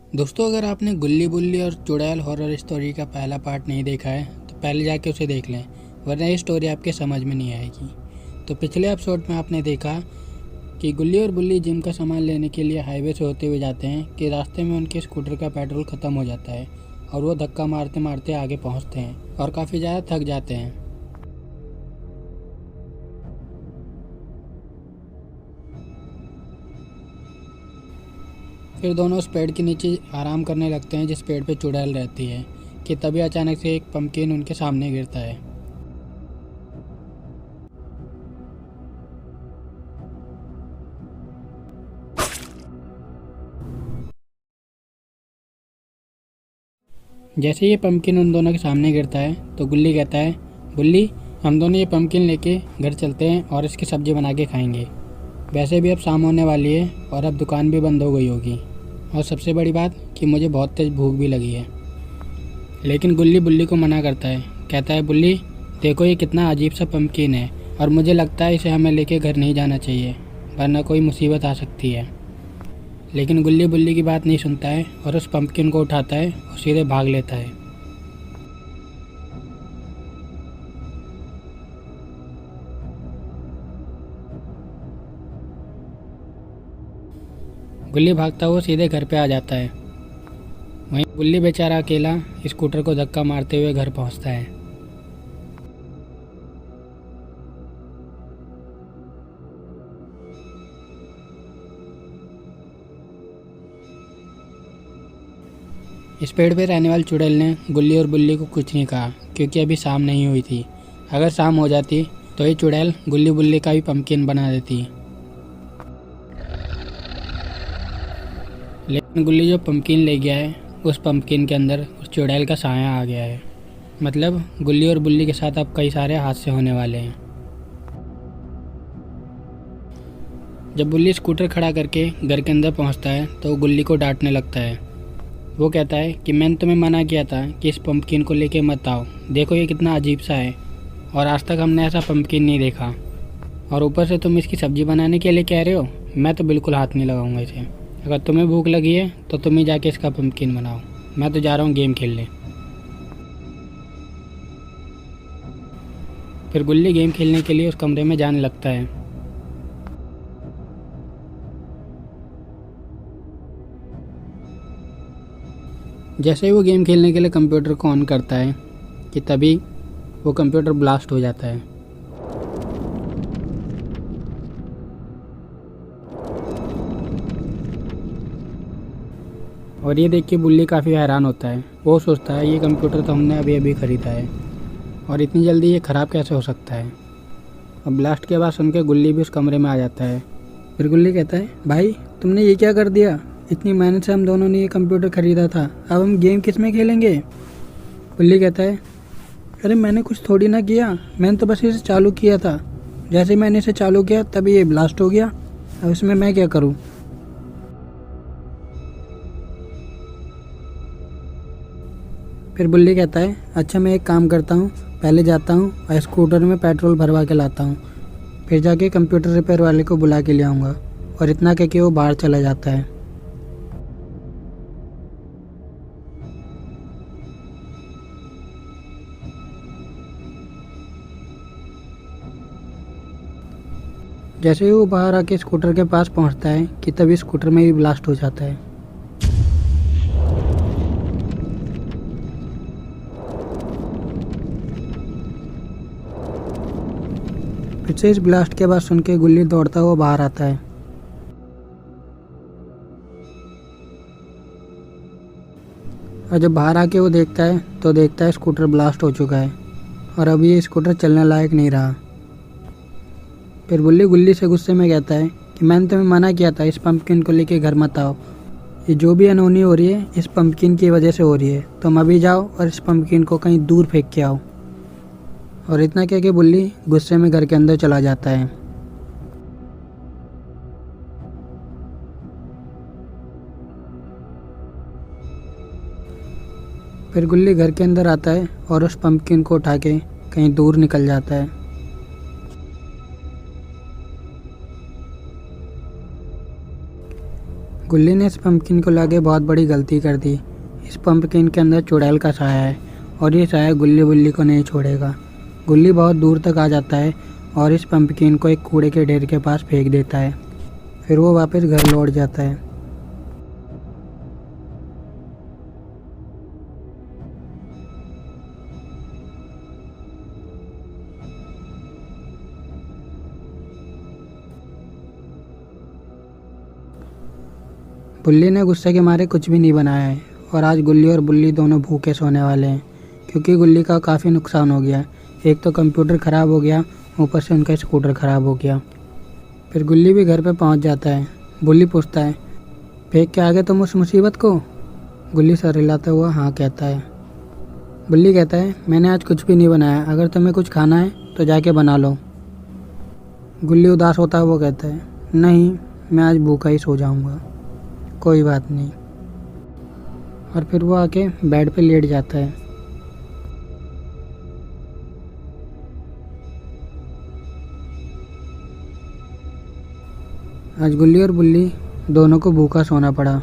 दोस्तों, अगर आपने गुल्ली बुल्ली और चुड़ैल हॉरर स्टोरी का पहला पार्ट नहीं देखा है तो पहले जाके उसे देख लें, वरना ये स्टोरी आपके समझ में नहीं आएगी। तो पिछले एपिसोड में आपने देखा कि गुल्ली और बुल्ली जिम का सामान लेने के लिए हाईवे से होते हुए जाते हैं कि रास्ते में उनके स्कूटर का पेट्रोल ख़त्म हो जाता है और वो धक्का मारते मारते आगे पहुंचते हैं और काफ़ी ज़्यादा थक जाते हैं। फिर दोनों उस पेड़ के नीचे आराम करने लगते हैं जिस पेड़ पे चुड़ैल रहती है कि तभी अचानक से एक पंपकिन उनके सामने गिरता है। जैसे ये पंपकिन उन दोनों के सामने गिरता है तो गुल्ली कहता है, बुल्ली, हम दोनों ये पंपकिन लेके घर चलते हैं और इसकी सब्जी बना के खाएंगे। वैसे भी अब शाम होने वाली है और अब दुकान भी बंद हो गई होगी, और सबसे बड़ी बात कि मुझे बहुत तेज़ भूख भी लगी है। लेकिन गुल्ली बुल्ली को मना करता है, कहता है, बुल्ली देखो ये कितना अजीब सा पंपकिन है और मुझे लगता है इसे हमें लेके घर नहीं जाना चाहिए, वरना कोई मुसीबत आ सकती है। लेकिन गुल्ली बुल्ली की बात नहीं सुनता है और उस पंपकिन को उठाता है और सीधे भाग लेता है। गुल्ली भागता हुआ सीधे घर पे आ जाता है। वहीं गुल्ली बेचारा अकेला स्कूटर को धक्का मारते हुए घर पहुंचता है। इस पेड़ पे रहने वाली चुड़ैल ने गुल्ली और बुल्ली को कुछ नहीं कहा क्योंकि अभी शाम नहीं हुई थी। अगर शाम हो जाती तो ये चुड़ैल गुल्ली बुल्ली का भी पंपकिन बना देती। लेकिन गुल्ली जो पंपकिन ले गया है उस पंपकिन के अंदर उस चुड़ैल का साया आ गया है। मतलब गुल्ली और बुल्ली के साथ अब कई सारे हादसे होने वाले हैं। जब बुल्ली स्कूटर खड़ा करके घर के अंदर पहुंचता है तो वो गुल्ली को डांटने लगता है। वो कहता है कि मैंने तुम्हें मना किया था कि इस पंपकिन को लेके मत आओ, देखो ये कितना अजीब सा है और आज तक हमने ऐसा पंपकिन नहीं देखा, और ऊपर से तुम इसकी सब्ज़ी बनाने के लिए कह रहे हो। मैं तो बिल्कुल हाथ नहीं लगाऊंगा इसे। अगर तुम्हें भूख लगी है तो तुम ही जाके इसका पंपकिन बनाओ, मैं तो जा रहा हूँ गेम खेलने। फिर गुल्ली गेम खेलने के लिए उस कमरे में जाने लगता है। जैसे ही वो गेम खेलने के लिए कंप्यूटर को ऑन करता है कि तभी वो कंप्यूटर ब्लास्ट हो जाता है। और ये देख के बुल्ली काफ़ी हैरान होता है। वो सोचता है ये कंप्यूटर तो हमने अभी अभी ख़रीदा है और इतनी जल्दी ये ख़राब कैसे हो सकता है। और ब्लास्ट की आवाज़ सुन के गुल्ली भी उस कमरे में आ जाता है। फिर गुल्ली कहता है, भाई तुमने ये क्या कर दिया, इतनी मेहनत से हम दोनों ने ये कंप्यूटर ख़रीदा था, अब हम गेम किस में खेलेंगे। गुल्ली कहता है, अरे मैंने कुछ थोड़ी ना किया, मैंने तो बस इसे चालू किया था। जैसे ही मैंने इसे चालू किया तभी ये ब्लास्ट हो गया, अब इसमें मैं क्या करूं। फिर बुल्ली कहता है, अच्छा मैं एक काम करता हूँ, पहले जाता हूँ और स्कूटर में पेट्रोल भरवा के लाता हूँ, फिर जाके कंप्यूटर रिपेयर वाले को बुला के ले आऊँगा। और इतना कह के वो बाहर चला जाता है। जैसे ही वो बाहर आके स्कूटर के पास पहुंचता है कि तभी स्कूटर में भी ब्लास्ट हो जाता है। फिर से इस ब्लास्ट के बाद सुन के गुल्ली दौड़ता हुआ बाहर आता है। और जब बाहर आके वो देखता है तो देखता है स्कूटर ब्लास्ट हो चुका है और अब ये स्कूटर चलने लायक नहीं रहा। फिर बुल्ली गुल्ली से गुस्से में कहता है कि मैंने तुम्हें मना किया था इस पंपकिन को लेके घर मत आओ, ये जो भी अनहोनी हो रही है इस पंपकिन की वजह से हो रही है, तुम अभी जाओ और इस पंपकिन को कहीं दूर फेंक के आओ। और इतना कह के बुल्ली गुस्से में घर के अंदर चला जाता है। फिर गुल्ली घर के अंदर आता है और उस पंपकिन को उठा के कहीं दूर निकल जाता है। गुल्ली ने इस पंपकिन को लाके बहुत बड़ी गलती कर दी। इस पंपकिन के अंदर चुड़ैल का साया है और ये साया गुल्ली बुल्ली को नहीं छोड़ेगा। गुल्ली बहुत दूर तक आ जाता है और इस पंपकिन को एक कूड़े के ढेर के पास फेंक देता है। फिर वो वापस घर लौट जाता है। बुल्ली ने गुस्से के मारे कुछ भी नहीं बनाया है और आज गुल्ली और बुल्ली दोनों भूखे सोने वाले हैं, क्योंकि गुल्ली का काफ़ी नुकसान हो गया। एक तो कंप्यूटर ख़राब हो गया, ऊपर से उनका स्कूटर ख़राब हो गया। फिर गुल्ली भी घर पे पहुंच जाता है। बुल्ली पूछता है, फेंक के आ गए तुम उस मुसीबत को? गुल्ली सर हिलाता हुआ हाँ कहता है। बुल्ली कहता है, मैंने आज कुछ भी नहीं बनाया, अगर तुम्हें कुछ खाना है तो जाके बना लो। गुल्ली उदास होता हुआ कहता है, नहीं, मैं आज भूखा ही सो जाऊंगा, कोई बात नहीं। और फिर वो आके बेड पे लेट जाता है। आज गुल्ली और बुल्ली दोनों को भूखा सोना पड़ा।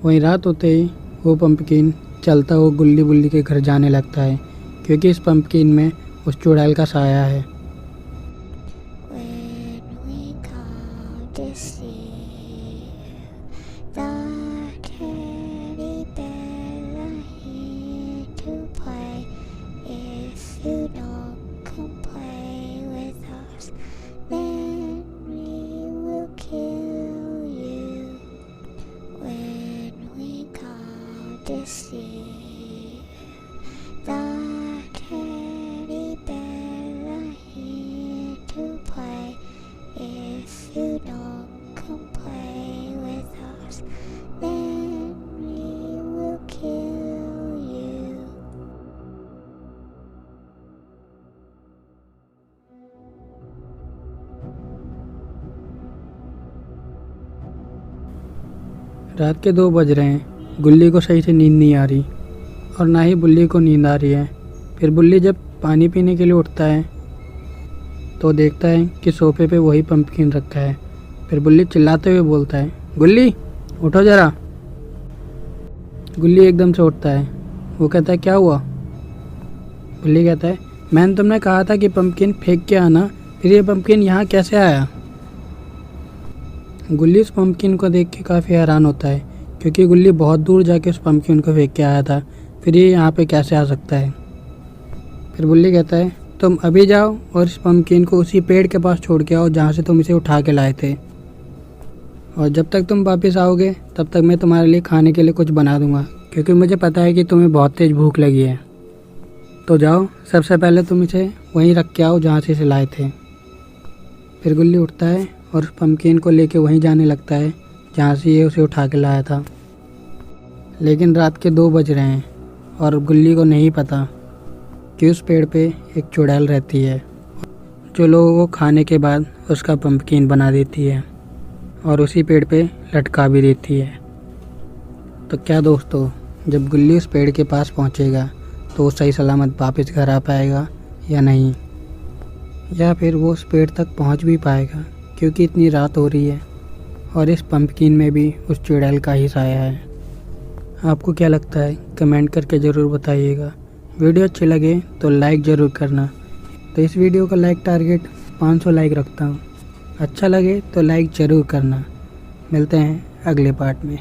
वहीं रात होते ही वो पंपकिन चलता हुआ गुल्ली बुल्ली के घर जाने लगता है, क्योंकि इस पंपकिन में उस चुड़ैल का साया है। रात के 2 बज रहे हैं। गुल्ली को सही से नींद नहीं आ रही और ना ही बुल्ली को नींद आ रही है। फिर बुल्ली जब पानी पीने के लिए उठता है तो देखता है कि सोफे पे वही पंपकिन रखा है। फिर बुल्ली चिल्लाते हुए बोलता है, गुल्ली उठो ज़रा। गुल्ली एकदम से उठता है। वो कहता है, क्या हुआ? बुल्ली कहता है, मैंने तुमने कहा था कि पंपकिन फेंक के आना, फिर ये पंपकिन यहाँ कैसे आया? गुल्ली उस पंपकिन को देख के काफ़ी हैरान होता है, क्योंकि गुल्ली बहुत दूर जाके उस पंपकिन को फेंक के आया था, फिर ये यहाँ पे कैसे आ सकता है? फिर बुल्ली कहता है, तुम अभी जाओ और इस पंपकिन को उसी पेड़ के पास छोड़ के आओ जहाँ से तुम इसे उठा के लाए थे, और जब तक तुम वापस आओगे तब तक मैं तुम्हारे लिए खाने के लिए कुछ बना दूंगा, क्योंकि मुझे पता है कि तुम्हें बहुत तेज़ भूख लगी है। तो जाओ, सबसे पहले तुम इसे वहीं रख के आओ जहाँ से इसे लाए थे। फिर गुल्ली उठता है और उस पंपकिन को लेके वहीं जाने लगता है जहाँ से ये उसे उठा के लाया था। लेकिन रात के 2 बज रहे हैं और गुल्ली को नहीं पता कि उस पेड़ पे एक चुड़ैल रहती है, जो लोगों को खाने के बाद उसका पंपकिन बना देती है और उसी पेड़ पे लटका भी देती है। तो क्या दोस्तों, जब गुल्ली उस पेड़ के पास पहुँचेगा तो वो सही सलामत वापस घर आ पाएगा या नहीं, या फिर वो उस पेड़ तक पहुँच भी पाएगा, क्योंकि इतनी रात हो रही है और इस पंपकिन में भी उस चुड़ैल का ही साया है। आपको क्या लगता है कमेंट करके ज़रूर बताइएगा। वीडियो अच्छी लगे तो लाइक ज़रूर करना। तो इस वीडियो का लाइक टारगेट 500 लाइक रखता हूँ। अच्छा लगे तो लाइक ज़रूर करना। मिलते हैं अगले पार्ट में।